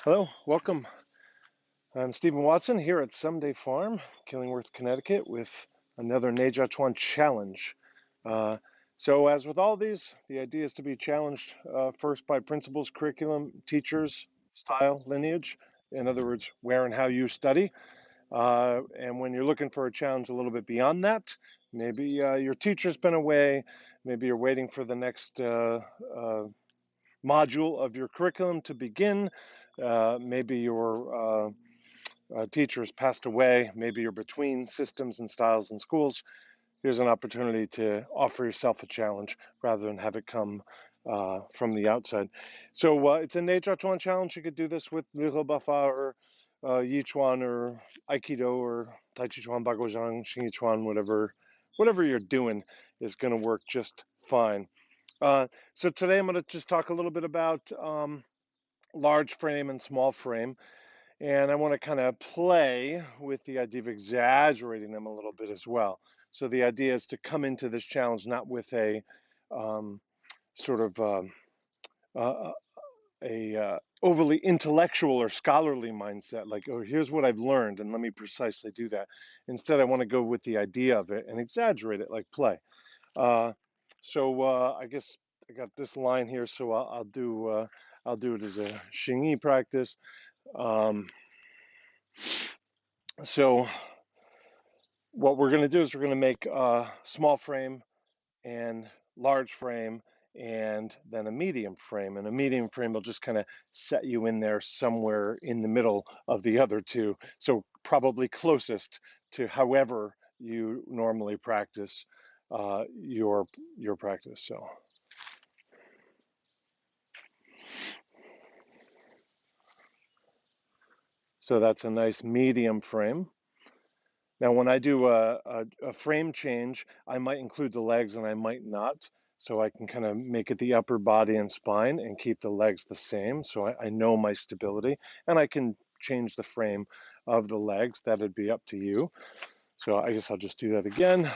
Hello, welcome. I'm Stephen Watson here at Someday Farm, Killingworth, Connecticut, with another Nèijiāquán challenge. Uh, so, as with all these, the idea is to be challenged first by principles, curriculum, teachers, style, lineage. In other words, where and how you study. And when you're looking for a challenge a little bit beyond that, maybe your teacher's been away, maybe you're waiting for the next module of your curriculum to begin. Maybe your teacher has passed away. Maybe you're between systems and styles and schools. Here's an opportunity to offer yourself a challenge rather than have it come from the outside. So it's a Nèijiāquán challenge. You could do this with Liho Bafa or Yichuan or Aikido or Tai Chi Chuan, Bagozhang, Xing Chuan, whatever you're doing is going to work just fine. So today I'm going to just talk a little bit about large frame and small frame, and I want to kind of play with the idea of exaggerating them a little bit as well. So the idea is to come into this challenge not with a um, sort of uh, overly intellectual or scholarly mindset, like, oh, here's what I've learned, and let me precisely do that. Instead, I want to go with the idea of it and exaggerate it, like play. Uh, so I guess I got this line here, so I'll do it as a Xingyi practice. Um, so what we're going to do is we're going to make a small frame and large frame and then a medium frame. And a medium frame will just kind of set you in there somewhere in the middle of the other two. So probably closest to however you normally practice your practice. So that's a nice medium frame. Now, when I do a frame change, I might include the legs and I might not. So I can kind of make it the upper body and spine and keep the legs the same. So I know my stability, and I can change the frame of the legs. That'd be up to you. So I guess I'll just do that again.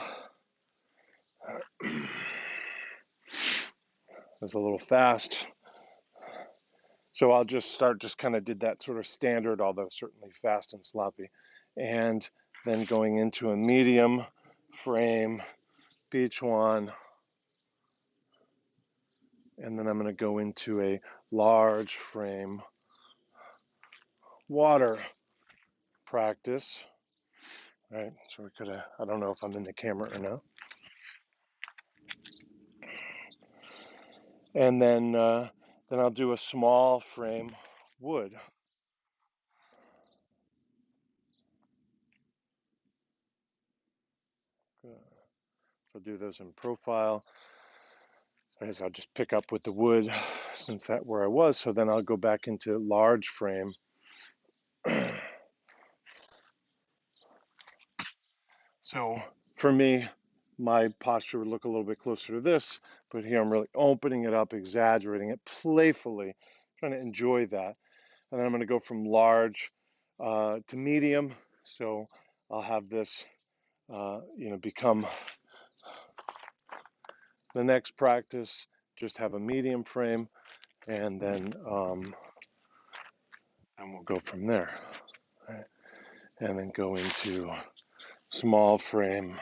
It's a little fast. So I'll just start, just kind of did that sort of standard, although certainly fast and sloppy. And then going into a medium frame, beach one, and then I'm going to go into a large frame water practice. All right, so we could have, I don't know if I'm in the camera or not. And then I'll do a small frame wood. I'll do those in profile. I guess I'll just pick up with the wood since that's where I was. So then I'll go back into large frame. So for me, my posture would look a little bit closer to this, but here I'm really opening it up, exaggerating it playfully, trying to enjoy that. And then I'm going to go from large to medium. So I'll have this, become the next practice. Just have a medium frame, and then and we'll go from there. Right? And then go into small frame.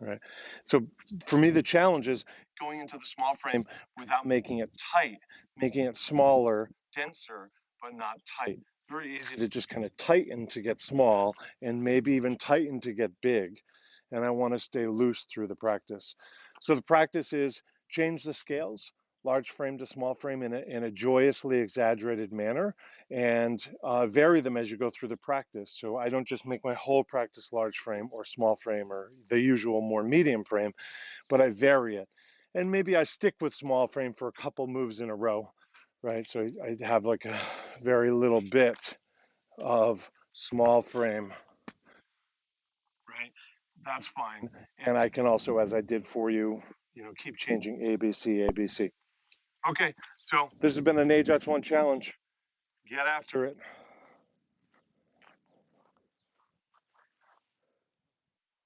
Right. So for me, the challenge is going into the small frame without making it tight, making it smaller, denser, but not tight. Very easy to just kind of tighten to get small and maybe even tighten to get big. And I want to stay loose through the practice. So the practice is change the scales, large frame to small frame in a joyously exaggerated manner, and vary them as you go through the practice. So I don't just make my whole practice large frame or small frame or the usual more medium frame, but I vary it. And maybe I stick with small frame for a couple moves in a row, right? So I have like a very little bit of small frame, right? That's fine. And I can also, as I did for you, keep changing A, B, C, A, B, C. Okay, so this has been a Nèijiāquán challenge. Get after it.